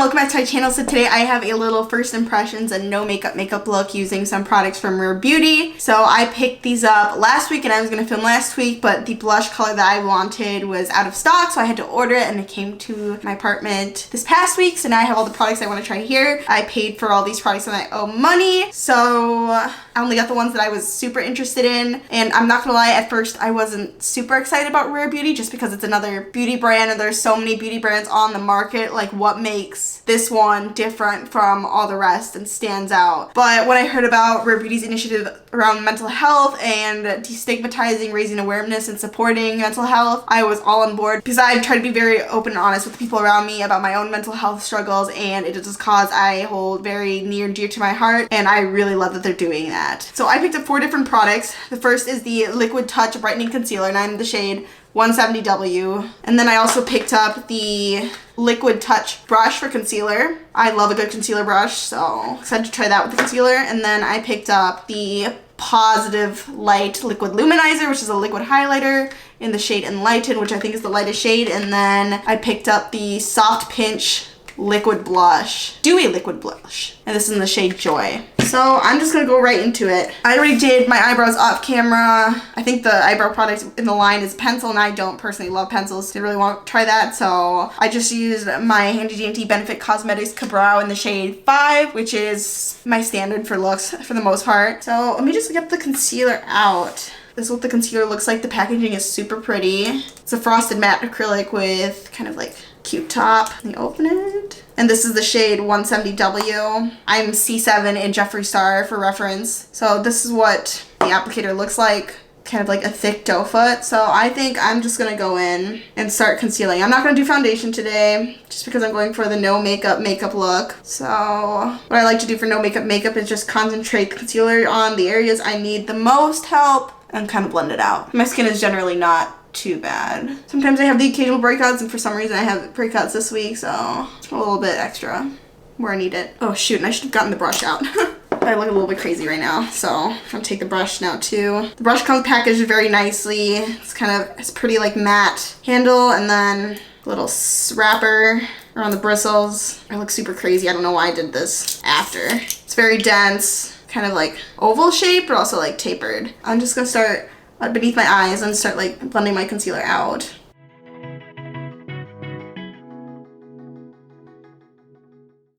everyone, welcome back to my channel. So today I have a little first impressions and no makeup look using some products from Rare Beauty. So I picked these up last week and I was going to film last week, but the blush color that I wanted was out of stock, so I had to order it and it came to my apartment this past week. So now I have all the products I want to try here. I paid for all these products and I owe money, so I only got the ones that I was super interested in. And I'm not gonna lie, at first I wasn't super excited about Rare Beauty just because it's another beauty brand and there's so many beauty brands on the market. Like, what makes this one different from all the rest and stands out? But when I heard about Rare Beauty's initiative around mental health and destigmatizing, raising awareness, and supporting mental health, I was all on board because I try to be very open and honest with the people around me about my own mental health struggles, and it is a cause I hold very near and dear to my heart, and I really love that they're doing that. So I picked up 4 different products. The first is the Liquid Touch Brightening Concealer, and I'm in the shade 170W. And then I also picked up the Liquid Touch brush for concealer. I love a good concealer brush, so excited to try that with the concealer. And then I picked up the Positive Light Liquid Luminizer, which is a liquid highlighter in the shade Enlighten, which I think is the lightest shade. And then I picked up the Soft Pinch Liquid Blush, Dewy Liquid Blush, and this is in the shade Joy. So I'm just gonna go right into it. I already did my eyebrows off camera. I think the eyebrow product in the line is pencil, and I don't personally love pencils. Didn't really want to try that, so I just used my handy dandy Benefit Cosmetics Eyebrow in the shade 5, which is my standard for looks for the most part. So let me just get the concealer out. This is what the concealer looks like. The packaging is super pretty. It's a frosted matte acrylic with kind of like cute top. Let me open it. And this is the shade 170W. I'm C7 in Jeffree Star for reference. So this is what the applicator looks like. Kind of like a thick doe foot. So I think I'm just gonna go in and start concealing. I'm not gonna do foundation today just because I'm going for the no makeup look. So what I like to do for no makeup is just concentrate the concealer on the areas I need the most help and kind of blend it out. My skin is generally not too bad. Sometimes I have the occasional breakouts, and for some reason I have breakouts this week, so it's a little bit extra where I need it. Oh shoot, and I should have gotten the brush out. I look a little bit crazy right now, so I'm gonna take the brush now too. The brush comes packaged very nicely. It's pretty like matte handle, and then a little wrapper around the bristles. I look super crazy. I don't know why I did this after. It's very dense, kind of like oval shape, but also like tapered. I'm just gonna start beneath my eyes and start like blending my concealer out.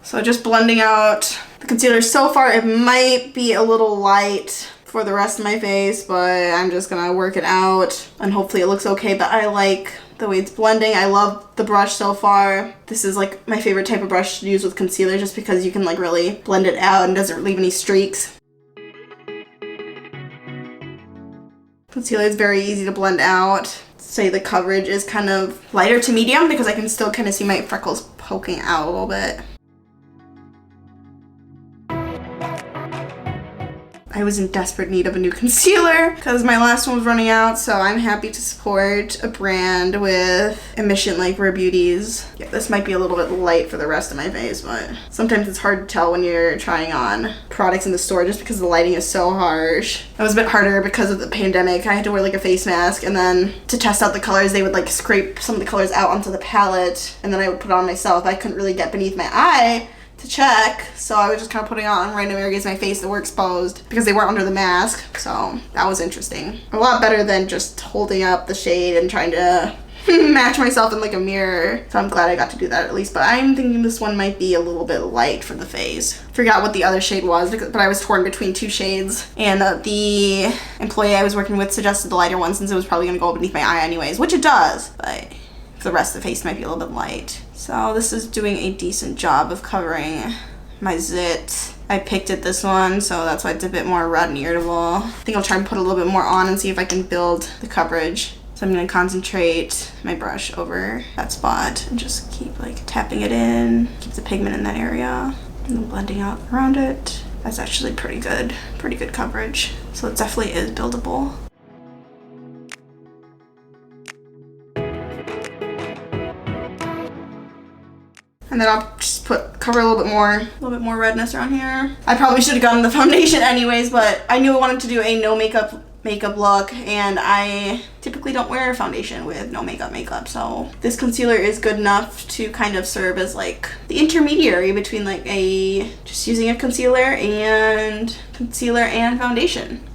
So just blending out the concealer. So far it might be a little light for the rest of my face, but I'm just gonna work it out and hopefully it looks okay. But I like the way it's blending. I love the brush so far. This is like my favorite type of brush to use with concealer just because you can like really blend it out and doesn't leave any streaks. Concealer is very easy to blend out. Say the coverage is kind of lighter to medium because I can still kind of see my freckles poking out a little bit. I was in desperate need of a new concealer because my last one was running out, so I'm happy to support a brand with emission like Rare Beauty's. Yeah, this might be a little bit light for the rest of my face, but sometimes it's hard to tell when you're trying on products in the store just because the lighting is so harsh. It was a bit harder because of the pandemic. I had to wear like a face mask, and then to test out the colors, they would like scrape some of the colors out onto the palette, and then I would put it on myself. I couldn't really get beneath my eye to check, so I was just kind of putting it on random areas of my face that were exposed because they weren't under the mask. So that was interesting. A lot better than just holding up the shade and trying to match myself in like a mirror. So I'm glad I got to do that at least, but I'm thinking this one might be a little bit light for the face. Forgot what the other shade was, but I was torn between 2 shades, and the employee I was working with suggested the lighter one since it was probably going to go beneath my eye anyways, which it does, but for the rest of the face might be a little bit light. So this is doing a decent job of covering my zit. I picked it this one, so that's why it's a bit more red and irritable. I think I'll try and put a little bit more on and see if I can build the coverage. So I'm gonna concentrate my brush over that spot and just keep like tapping it in, keep the pigment in that area, and then blending out around it. That's actually pretty good coverage. So it definitely is buildable. And then I'll just cover a little bit more redness around here. I probably should have gotten the foundation anyways, but I knew I wanted to do a no makeup makeup look, and I typically don't wear foundation with no makeup, so this concealer is good enough to kind of serve as like the intermediary between like just using a concealer and foundation.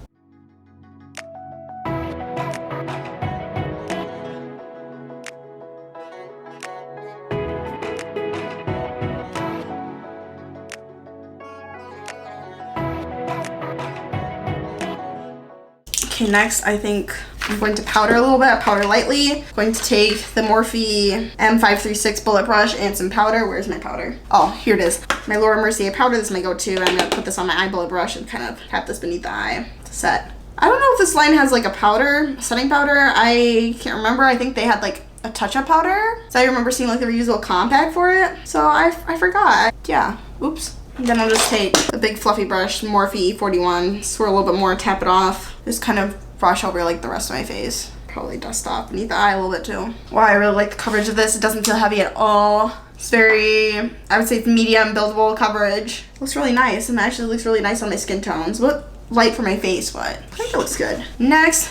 Okay, next I think I'm going to powder a little bit, powder lightly. I'm going to take the Morphe M536 bullet brush and some powder. Where's my powder? Oh, here it is. My Laura Mercier powder, this is my go-to. I'm gonna put this on my eye bullet brush and kind of tap this beneath the eye to set. I don't know if this line has like a powder, setting powder. I can't remember. I think they had like a touch-up powder. So I remember seeing like the reusable compact for it. So I forgot. Yeah, oops. And then I'll just take the big fluffy brush, Morphe E41, swirl a little bit more, tap it off. Just kind of brush over like the rest of my face. Probably dust off beneath the eye a little bit too. Wow, I really like the coverage of this. It doesn't feel heavy at all. It's very, I would say it's medium buildable coverage. It looks really nice, and actually looks really nice on my skin tones. But light for my face, but I think it looks good. Next,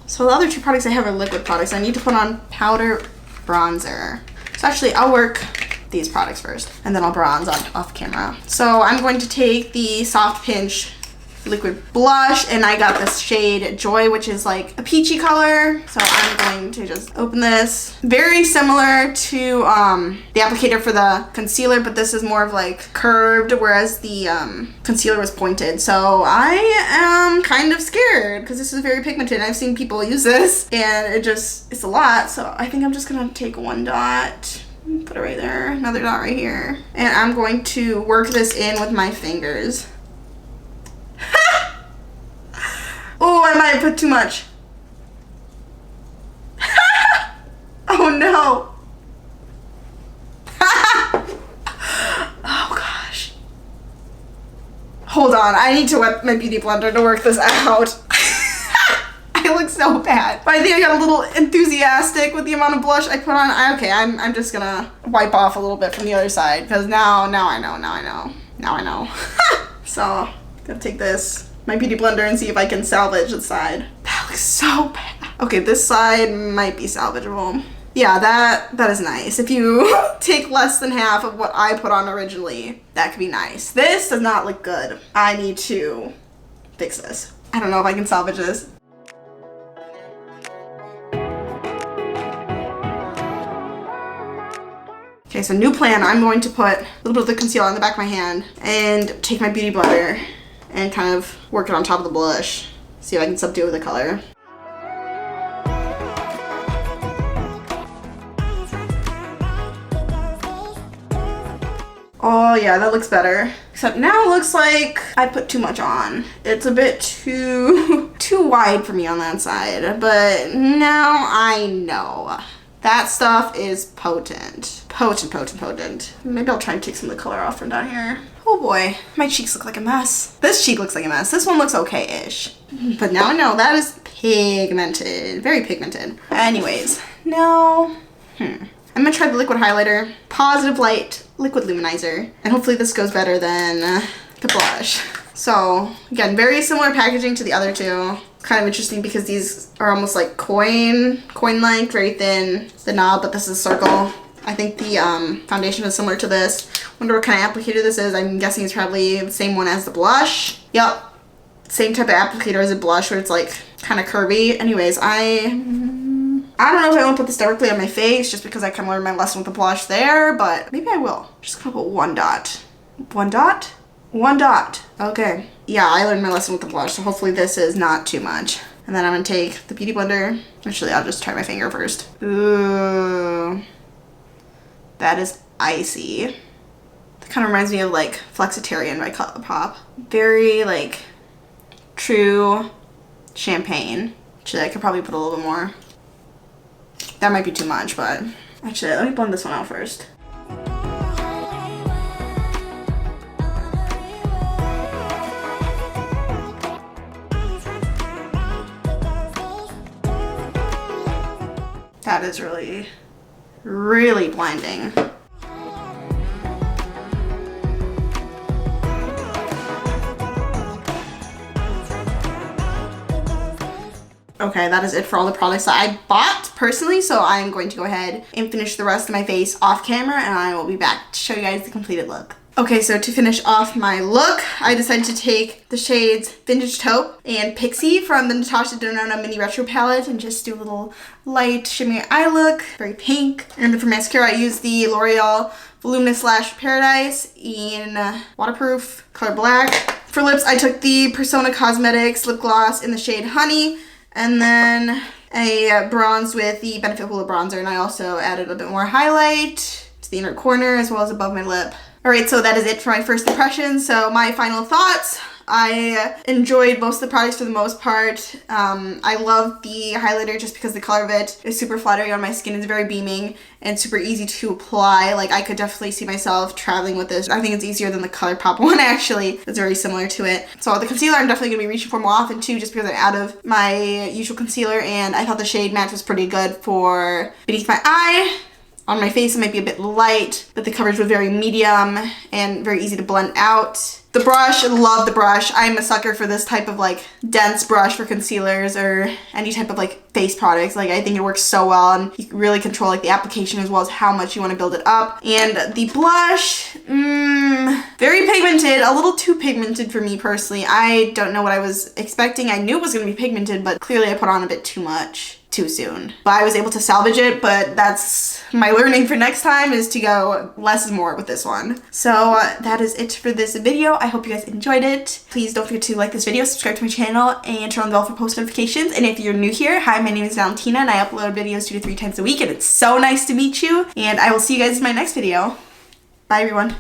so the other two products I have are liquid products. I need to put on powder bronzer. So actually I'll work these products first, and then I'll bronze off camera. So I'm going to take the Soft Pinch liquid blush, and I got this shade Joy, which is like a peachy color. So I'm going to just open this. Very similar to the applicator for the concealer, but this is more of like curved, whereas the concealer was pointed. So I am kind of scared because this is very pigmented. I've seen people use this and it's a lot. So I think I'm just gonna take one dot, put it right there, another dot right here, and I'm going to work this in with my fingers. Oh, I might have put too much. Oh no. Oh gosh. Hold on, I need to wet my beauty blender to work this out. I look so bad. But I think I got a little enthusiastic with the amount of blush I put on. Okay, I'm just gonna wipe off a little bit from the other side, because now I know. So, gonna take this, my beauty blender, and see if I can salvage the side. That looks so bad. Okay, this side might be salvageable. Yeah, that is nice. If you take less than half of what I put on originally, that could be nice. This does not look good. I need to fix this. I don't know if I can salvage this. Okay, so new plan. I'm going to put a little bit of the concealer on the back of my hand and take my beauty blender and kind of work it on top of the blush. See if I can subdue with the color. Oh yeah, that looks better. Except now it looks like I put too much on. It's a bit too wide for me on that side, but now I know. That stuff is potent. Potent. Maybe I'll try and take some of the color off from down here. Oh boy, my cheeks look like a mess. This cheek looks like a mess. This one looks okay-ish. But now I know that is pigmented, very pigmented. Anyways, now, I'm gonna try the liquid highlighter, Positive Light Liquid Luminizer, and hopefully this goes better than the blush. So again, very similar packaging to the other two. Kind of interesting because these are almost like coin-like, very thin, the knob, but this is a circle. I think the foundation is similar to this. Wonder what kind of applicator this is. I'm guessing it's probably the same one as the blush. Yep, same type of applicator as a blush, where it's like kind of curvy. Anyways, I don't know if I want to put this directly on my face just because I kind of learned my lesson with the blush there, but maybe I will. Just gonna put one dot. One dot? One dot. Okay. Yeah, I learned my lesson with the blush, so hopefully this is not too much. And then I'm gonna take the beauty blender. Actually, I'll just try my finger first. Ooh. That is icy. That kind of reminds me of like Flexitarian by ColourPop. Very like true champagne. Actually, I could probably put a little bit more. That might be too much, but actually, let me blend this one out first. That is really, really blinding. Okay, that is it for all the products that I bought personally, so I'm going to go ahead and finish the rest of my face off camera, and I will be back to show you guys the completed look. Okay, so to finish off my look, I decided to take the shades Vintage Taupe and Pixie from the Natasha Denona Mini Retro Palette and just do a little light shimmy eye look, very pink. And then for mascara, I used the L'Oreal Voluminous Lash Paradise in waterproof, color black. For lips, I took the Persona Cosmetics lip gloss in the shade Honey, and then a bronze with the Benefit Hoola bronzer, and I also added a bit more highlight to the inner corner as well as above my lip. Alright, so that is it for my first impressions. So my final thoughts. I enjoyed most of the products for the most part. I love the highlighter just because the color of it is super flattering on my skin. It's very beaming and super easy to apply. Like, I could definitely see myself traveling with this. I think it's easier than the ColourPop one, actually. It's very similar to it. So the concealer I'm definitely going to be reaching for more often too, just because I'm out of my usual concealer, and I thought the shade match was pretty good for beneath my eye. On my face, it might be a bit light, but the coverage was very medium and very easy to blend out. The brush, love the brush. I'm a sucker for this type of like dense brush for concealers or any type of like face products. Like, I think it works so well, and you can really control like the application as well as how much you want to build it up. And the blush, very pigmented, a little too pigmented for me personally. I don't know what I was expecting. I knew it was going to be pigmented, but clearly I put on a bit too much too soon. But I was able to salvage it, but that's my learning for next time, is to go less is more with this one. So that is it for this video. I hope you guys enjoyed it. Please don't forget to like this video, subscribe to my channel, and turn on the bell for post notifications. And if you're new here, hi, my name is Valentina, and I upload videos 2 to 3 times a week, and it's so nice to meet you. And I will see you guys in my next video. Bye, everyone.